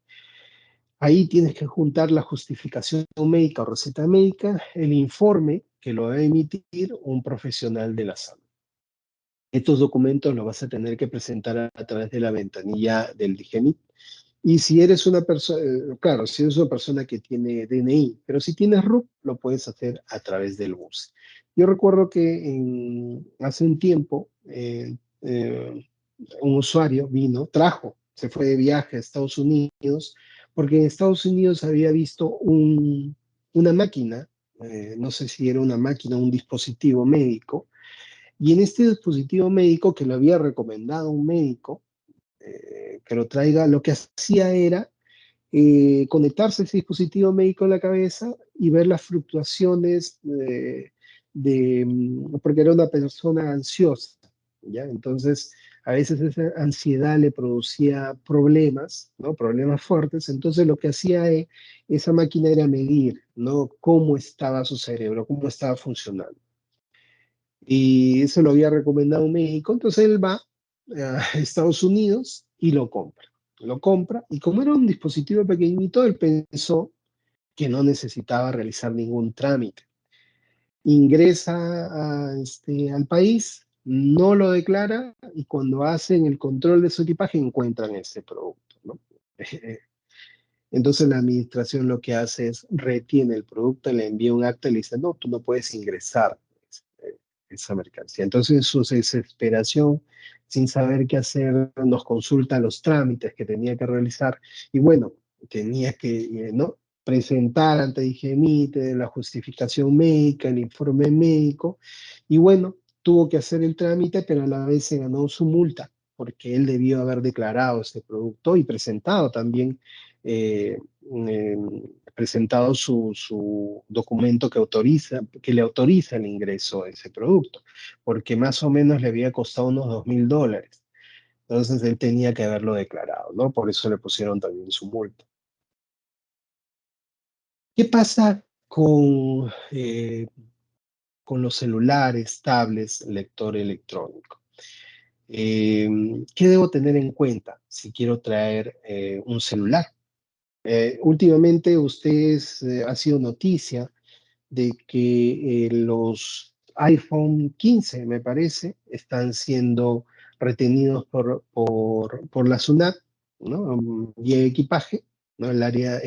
Ahí tienes que juntar la justificación médica o receta médica, el informe que lo va a emitir un profesional de la salud. Estos documentos los vas a tener que presentar a través de la ventanilla del DIGEMIT. Y si eres una persona, claro, si eres una persona que tiene DNI, pero si tienes RUC, lo puedes hacer a través del bus. Yo recuerdo que hace un tiempo un usuario vino, se fue de viaje a Estados Unidos, porque en Estados Unidos había visto una máquina, no sé si era una máquina o un dispositivo médico, y en este dispositivo médico que lo había recomendado un médico, que lo traiga, lo que hacía era conectarse a ese dispositivo médico en la cabeza y ver las fluctuaciones porque era una persona ansiosa, ¿ya? Entonces, a veces esa ansiedad le producía problemas, ¿no? Problemas fuertes, entonces lo que hacía esa máquina era medir, ¿no? Cómo estaba su cerebro, cómo estaba funcionando. Y eso lo había recomendado un médico, entonces él va a Estados Unidos y lo compra. Lo compra y como era un dispositivo pequeñito, él pensó que no necesitaba realizar ningún trámite. Ingresa al país, no lo declara y cuando hacen el control de su equipaje encuentran ese producto, ¿no? Entonces la administración lo que hace es retiene el producto, le envía un acta y le dice, no, tú no puedes ingresar esa mercancía. Entonces en su desesperación, sin saber qué hacer, nos consulta los trámites que tenía que realizar y bueno, tenía que, ¿no? Presentar ante DIGEMIT la justificación médica, el informe médico y bueno, tuvo que hacer el trámite, pero a la vez se ganó su multa porque él debió haber declarado este producto y presentado también eh, eh, presentado su documento que le autoriza el ingreso a ese producto, porque más o menos le había costado unos $2.000. Entonces él tenía que haberlo declarado, ¿no? Por eso le pusieron también su multa. ¿Qué pasa con los celulares, tablets, lector electrónico? ¿Qué debo tener en cuenta si quiero traer un celular? Últimamente ha sido noticia de que los iPhone 15, me parece, están siendo retenidos por la SUNAT, ¿no? Y equipaje, ¿no? El área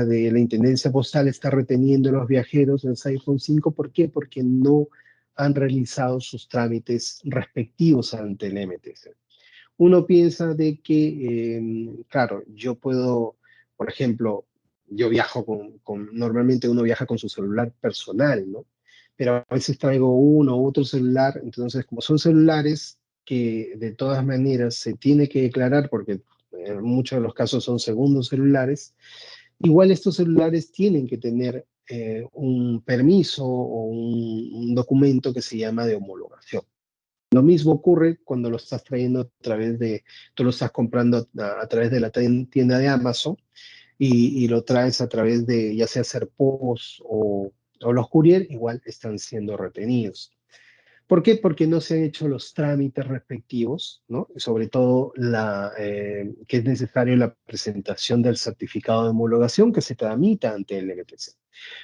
de la Intendencia Postal está reteniendo a los viajeros en iPhone 5. ¿Por qué? Porque no han realizado sus trámites respectivos ante el MTC. Uno piensa de que, claro, yo puedo, por ejemplo, yo viajo normalmente uno viaja con su celular personal, ¿no? Pero a veces traigo uno u otro celular, entonces como son celulares que de todas maneras se tiene que declarar porque en muchos de los casos son segundos celulares, igual estos celulares tienen que tener un permiso o un documento que se llama de homologación. Lo mismo ocurre cuando lo estás trayendo a través de, tú lo estás comprando a través de la tienda de Amazon y lo traes a través de ya sea Serpos o los courier, igual están siendo retenidos. ¿Por qué? Porque no se han hecho los trámites respectivos, ¿no? Sobre todo que es necesario la presentación del certificado de homologación que se tramita ante el MTC.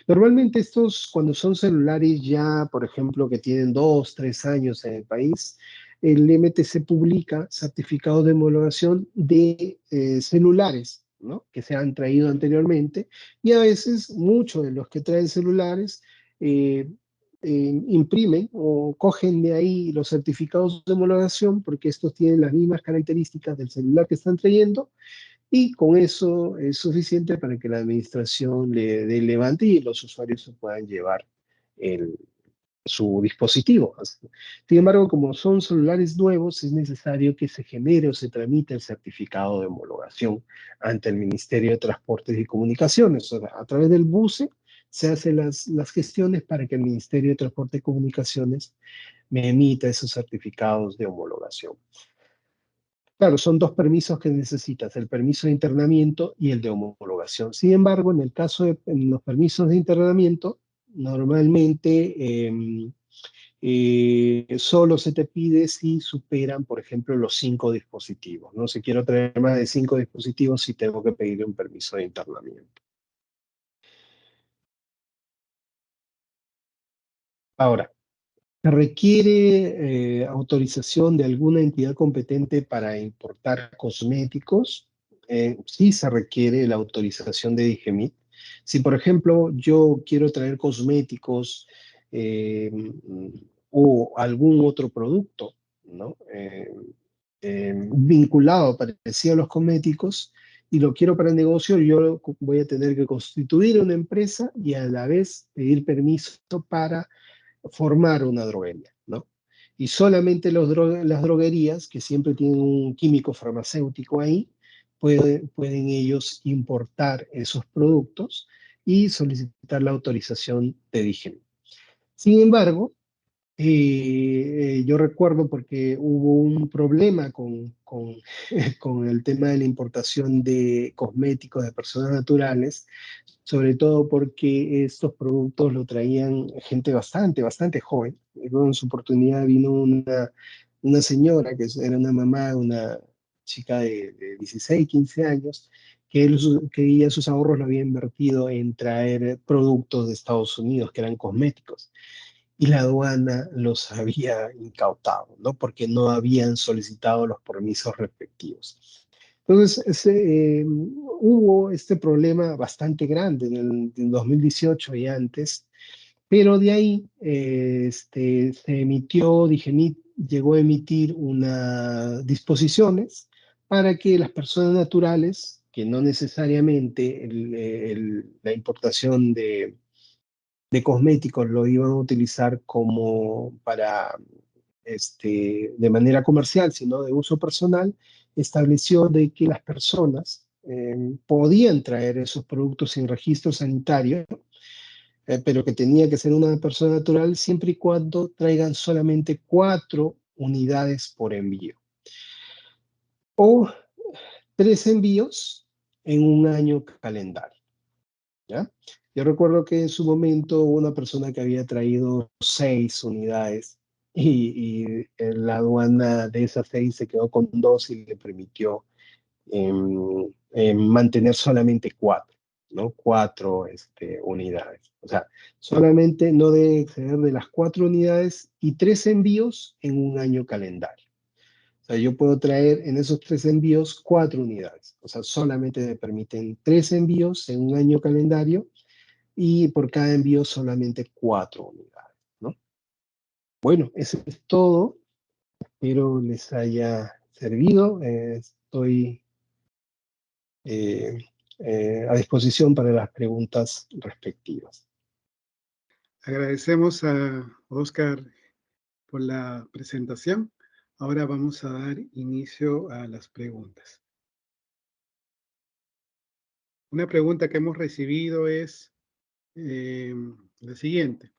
Normalmente estos, cuando son celulares ya, por ejemplo, que tienen 2, 3 años en el país, el MTC publica certificados de homologación de celulares, ¿no? Que se han traído anteriormente, y a veces muchos de los que traen celulares eh, imprimen o cogen de ahí los certificados de homologación porque estos tienen las mismas características del celular que están trayendo, y con eso es suficiente para que la administración le dé el levante y los usuarios se puedan llevar el, su dispositivo. Sin embargo, como son celulares nuevos, es necesario que se genere o se tramite el certificado de homologación ante el Ministerio de Transportes y Comunicaciones. O sea, a través del BUCE se hacen las gestiones para que el Ministerio de Transportes y Comunicaciones me emita esos certificados de homologación. Claro, son dos permisos que necesitas, el permiso de internamiento y el de homologación. Sin embargo, en el caso de en los permisos de internamiento, normalmente solo se te pide si superan, por ejemplo, los 5 dispositivos. No, si quiero traer más de 5 dispositivos, sí tengo que pedir un permiso de internamiento. Ahora, ¿se requiere autorización de alguna entidad competente para importar cosméticos? Sí se requiere la autorización de DIGEMIT. Si, por ejemplo, yo quiero traer cosméticos eh, o algún otro producto, ¿no? Vinculado, parecido a los cosméticos, y lo quiero para el negocio, yo voy a tener que constituir una empresa y a la vez pedir permiso para formar una droguería, ¿no? Y solamente las droguerías, que siempre tienen un químico farmacéutico ahí, pueden ellos importar esos productos y solicitar la autorización de DIGEM. Sin embargo, yo recuerdo porque hubo un problema con el tema de la importación de cosméticos de personas naturales, sobre todo porque estos productos lo traían gente bastante joven. Luego en su oportunidad vino una señora que era una mamá, una chica de 16, 15 años, que ella sus ahorros lo había invertido en traer productos de Estados Unidos que eran cosméticos y la aduana los había incautado, ¿no? Porque no habían solicitado los permisos respectivos. Entonces, hubo este problema bastante grande en 2018 y antes, pero de ahí se emitió, DIGEMIT llegó a emitir unas disposiciones para que las personas naturales, que no necesariamente la importación de cosméticos lo iban a utilizar como para, de manera comercial, sino de uso personal, estableció de que las personas podían traer esos productos sin registro sanitario, pero que tenía que ser una persona natural siempre y cuando traigan solamente 4 unidades por envío o 3 envíos en un año calendario. ¿Ya? Yo recuerdo que en su momento hubo una persona que había traído 6 unidades la aduana de esas 6 se quedó con 2 y le permitió mantener solamente 4, ¿no? 4 unidades. O sea, solamente no debe exceder de las 4 unidades y 3 envíos en un año calendario. O sea, yo puedo traer en esos 3 envíos 4 unidades. O sea, solamente me permiten 3 envíos en un año calendario y por cada envío solamente 4 unidades, ¿no? Bueno, eso es todo. Espero les haya servido. Estoy eh, a disposición para las preguntas respectivas. Agradecemos a Oscar por la presentación. Ahora vamos a dar inicio a las preguntas. Una pregunta que hemos recibido es la siguiente.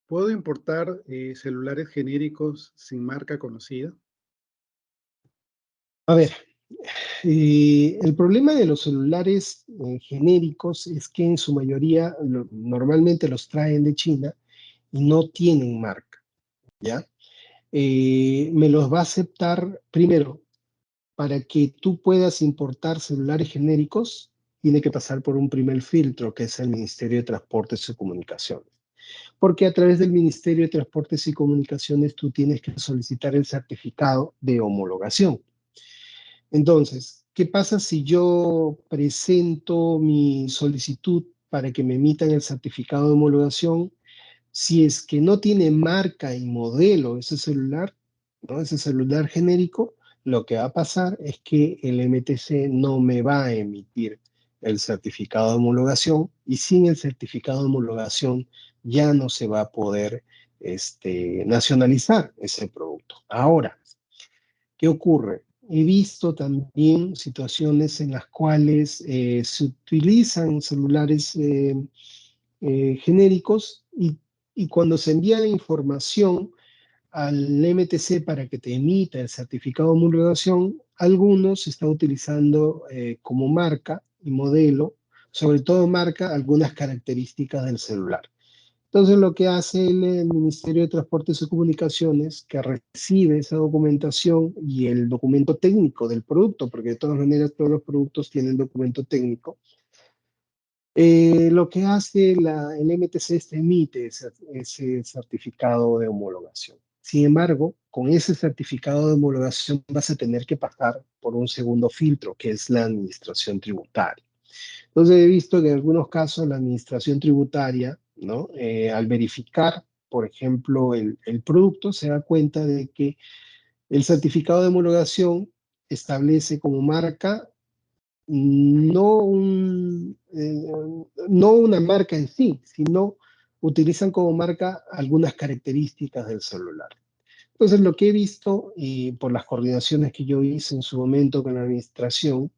¿Puedo importar celulares genéricos sin marca conocida? A ver, el problema de los celulares genéricos es que en su mayoría normalmente los traen de China y no tienen marca, ¿ya? Me los va a aceptar primero. Para que tú puedas importar celulares genéricos, tiene que pasar por un primer filtro, que es el Ministerio de Transportes y Comunicaciones. Porque a través del Ministerio de Transportes y Comunicaciones tú tienes que solicitar el certificado de homologación. Entonces, ¿qué pasa si yo presento mi solicitud para que me emitan el certificado de homologación? Si es que no tiene marca y modelo ese celular, ¿no? Ese celular genérico, lo que va a pasar es que el MTC no me va a emitir el certificado de homologación y sin el certificado de homologación ya no se va a poder nacionalizar ese producto. Ahora, ¿qué ocurre? He visto también situaciones en las cuales se utilizan celulares genéricos y cuando se envía la información al MTC para que te emita el certificado de homologación, algunos se está utilizando como marca y modelo, sobre todo marca algunas características del celular. Entonces lo que hace el Ministerio de Transportes y Comunicaciones, que recibe esa documentación y el documento técnico del producto, porque de todas maneras todos los productos tienen documento técnico, lo que hace el MTC es emite ese certificado de homologación. Sin embargo, con ese certificado de homologación vas a tener que pasar por un segundo filtro, que es la administración tributaria. Entonces he visto que en algunos casos la administración tributaria, ¿no? Al verificar, por ejemplo, el producto, se da cuenta de que el certificado de homologación establece como marca no, no una marca en sí, sino utilizan como marca algunas características del celular. Entonces, lo que he visto, y por las coordinaciones que yo hice en su momento con la administración,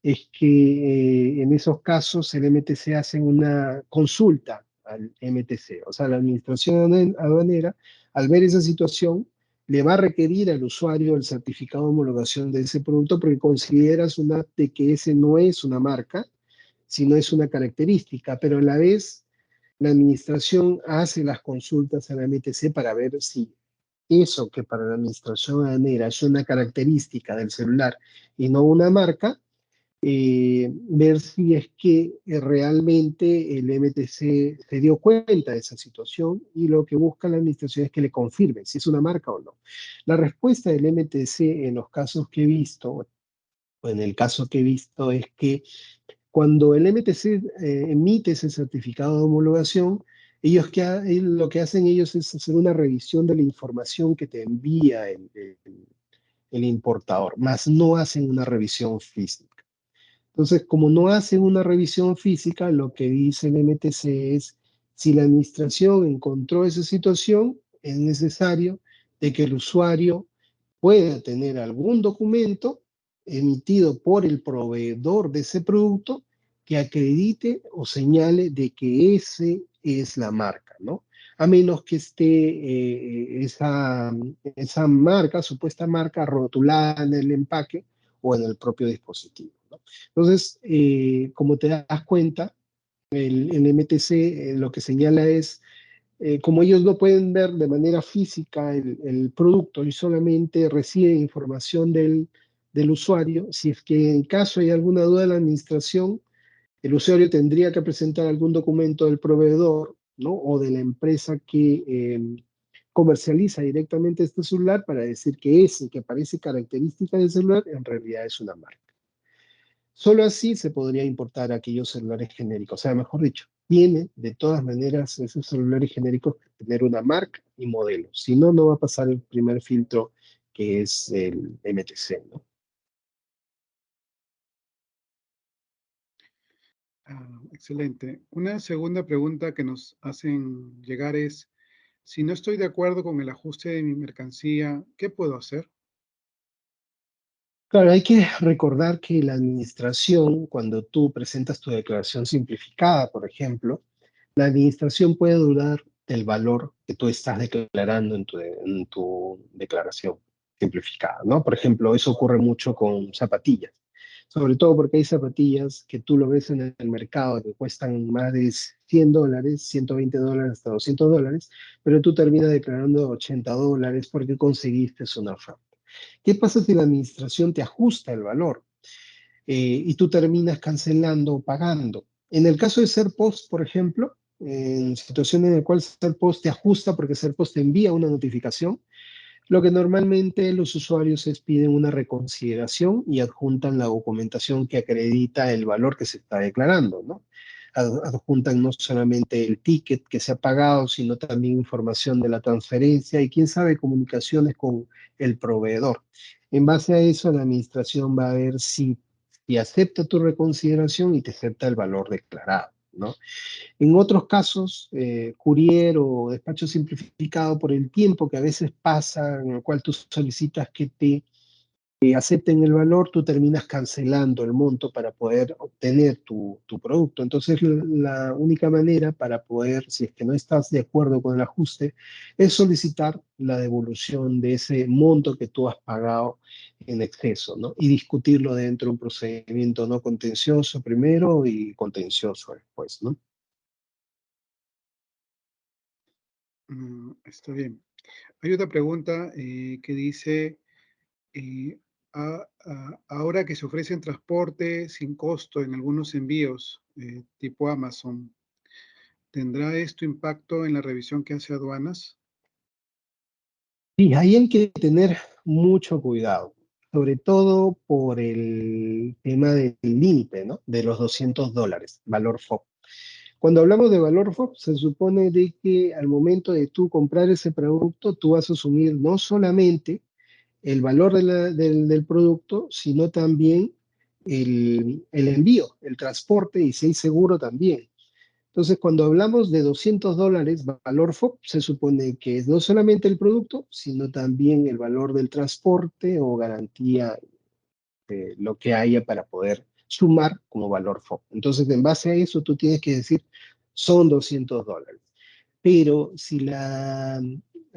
es que en esos casos el MTC hace una consulta al MTC, o sea, la administración aduanera, al ver esa situación, le va a requerir al usuario el certificado de homologación de ese producto porque consideras de que ese no es una marca, sino es una característica, pero a la vez la administración hace las consultas a la MTC para ver si eso que para la administración aduanera es una característica del celular y no una marca, ver si es que realmente el MTC se dio cuenta de esa situación y lo que busca la administración es que le confirme si es una marca o no. La respuesta del MTC en los casos que he visto, o en el caso que he visto, es que cuando el MTC emite ese certificado de homologación, lo que hacen ellos es hacer una revisión de la información que te envía el importador, más no hacen una revisión física. Entonces, como no hacen una revisión física, lo que dice el MTC es, si la administración encontró esa situación, es necesario de que el usuario pueda tener algún documento emitido por el proveedor de ese producto que acredite o señale de que ese es la marca, ¿no? A menos que esté esa marca, supuesta marca, rotulada en el empaque o en el propio dispositivo, ¿no? Entonces, como te das cuenta, el MTC lo que señala es, como ellos no pueden ver de manera física el producto y solamente reciben información del usuario, si es que en caso hay alguna duda de la administración, el usuario tendría que presentar algún documento del proveedor, ¿no? O de la empresa que comercializa directamente este celular para decir que ese que parece característica del celular en realidad es una marca. Solo así se podría importar aquellos celulares genéricos. O sea, mejor dicho, tiene de todas maneras esos celulares genéricos que tener una marca y modelo. Si no, no va a pasar el primer filtro que es el MTC, ¿no? Excelente. Una segunda pregunta que nos hacen llegar es, si no estoy de acuerdo con el ajuste de mi mercancía, ¿qué puedo hacer? Claro, hay que recordar que la administración, cuando tú presentas tu declaración simplificada, por ejemplo, la administración puede dudar del valor que tú estás declarando en tu declaración simplificada, ¿no? Por ejemplo, eso ocurre mucho con zapatillas, sobre todo porque hay zapatillas que tú lo ves en el mercado que cuestan más de $100, $120, hasta $200, pero tú terminas declarando $80 porque conseguiste una oferta. ¿Qué pasa si la administración te ajusta el valor y tú terminas cancelando o pagando? En el caso de SerPost, por ejemplo, en situaciones en las cuales SerPost te ajusta porque SerPost te envía una notificación, lo que normalmente los usuarios es piden una reconsideración y adjuntan la documentación que acredita el valor que se está declarando, ¿no? Adjuntan no solamente el ticket que se ha pagado, sino también información de la transferencia y quién sabe comunicaciones con el proveedor. En base a eso, la administración va a ver si acepta tu reconsideración y te acepta el valor declarado, ¿no? En otros casos, courier o despacho simplificado, por el tiempo que a veces pasa, en el cual tú solicitas que te acepten el valor, tú terminas cancelando el monto para poder obtener tu producto. Entonces, la única manera para poder, si es que no estás de acuerdo con el ajuste, es solicitar la devolución de ese monto que tú has pagado en exceso, ¿no? Y discutirlo dentro de un procedimiento no contencioso primero y contencioso después, ¿no? Está bien. Hay otra pregunta que dice, eh, ahora que se ofrecen transporte sin costo en algunos envíos tipo Amazon, ¿tendrá esto impacto en la revisión que hace aduanas? Y ahí hay que tener mucho cuidado, sobre todo por el tema del límite, ¿no? De los $200, valor FOB. Cuando hablamos de valor FOB, se supone de que al momento de tú comprar ese producto, tú vas a asumir no solamente el valor del producto, sino también el envío, el transporte y si hay seguro también. Entonces, cuando hablamos de $200 valor FOB, se supone que es no solamente el producto, sino también el valor del transporte o garantía de lo que haya para poder sumar como valor FOB. Entonces, en base a eso, tú tienes que decir, son $200. Pero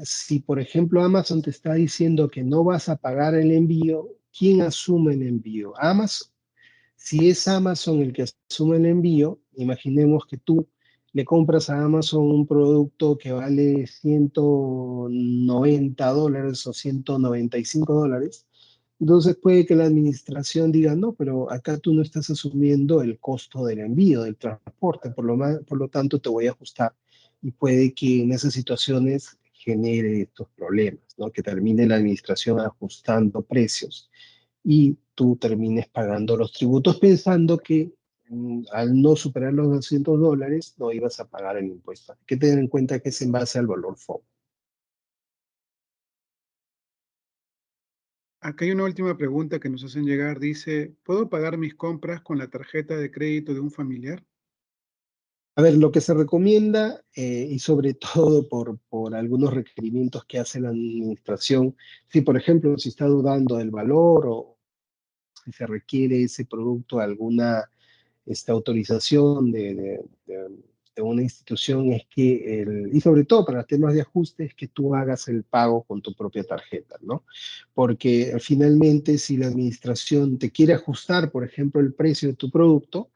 si por ejemplo Amazon te está diciendo que no vas a pagar el envío, ¿quién asume el envío? Amazon. Si es Amazon el que asume el envío, imaginemos que tú le compras a Amazon un producto que vale $190 o $195, entonces puede que la administración diga, no, pero acá tú no estás asumiendo el costo del envío, del transporte, por lo tanto te voy a ajustar. Y puede que en esas situaciones genere estos problemas, ¿no? Que termine la administración ajustando precios y tú termines pagando los tributos pensando que al no superar los $200 no ibas a pagar el impuesto. Hay que tener en cuenta que es en base al valor FOB. Acá hay una última pregunta que nos hacen llegar. Dice, ¿puedo pagar mis compras con la tarjeta de crédito de un familiar? A ver, lo que se recomienda, y sobre todo por algunos requerimientos que hace la administración, si por ejemplo si está dudando del valor o si se requiere ese producto alguna autorización de una institución es que, y sobre todo para temas de ajuste, es que tú hagas el pago con tu propia tarjeta, ¿no? Porque finalmente si la administración te quiere ajustar, por ejemplo, el precio de tu producto,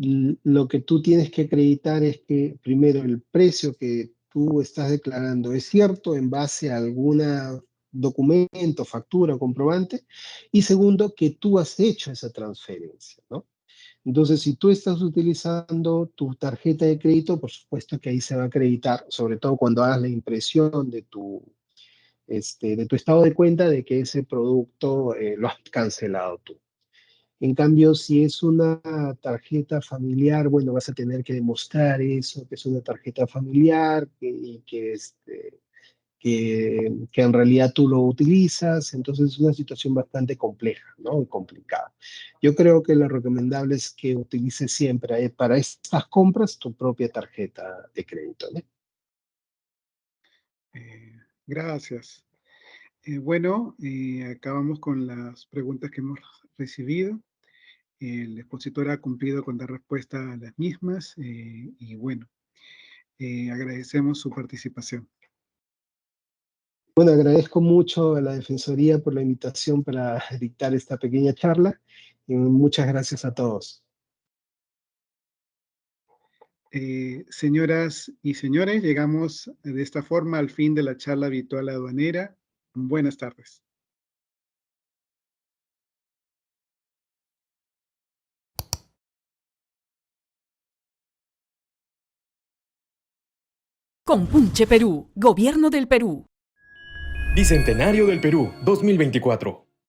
lo que tú tienes que acreditar es que primero el precio que tú estás declarando es cierto en base a alguna documento, factura o comprobante, y segundo, que tú has hecho esa transferencia, ¿no? Entonces, si tú estás utilizando tu tarjeta de crédito, por supuesto que ahí se va a acreditar, sobre todo cuando hagas la impresión de tu estado de cuenta de que ese producto lo has cancelado tú. En cambio, si es una tarjeta familiar, bueno, vas a tener que demostrar eso, que es una tarjeta familiar y que en realidad tú lo utilizas, entonces es una situación bastante compleja, ¿no? Y complicada. Yo creo que lo recomendable es que utilices siempre para estas compras tu propia tarjeta de crédito, ¿no? Gracias. Acabamos con las preguntas que hemos recibido. El expositor ha cumplido con dar respuesta a las mismas agradecemos su participación. Bueno, agradezco mucho a la Defensoría por la invitación para dictar esta pequeña charla y muchas gracias a todos. Señoras y señores, llegamos de esta forma al fin de la charla virtual aduanera. Buenas tardes. Compunche Perú, Gobierno del Perú. Bicentenario del Perú 2024.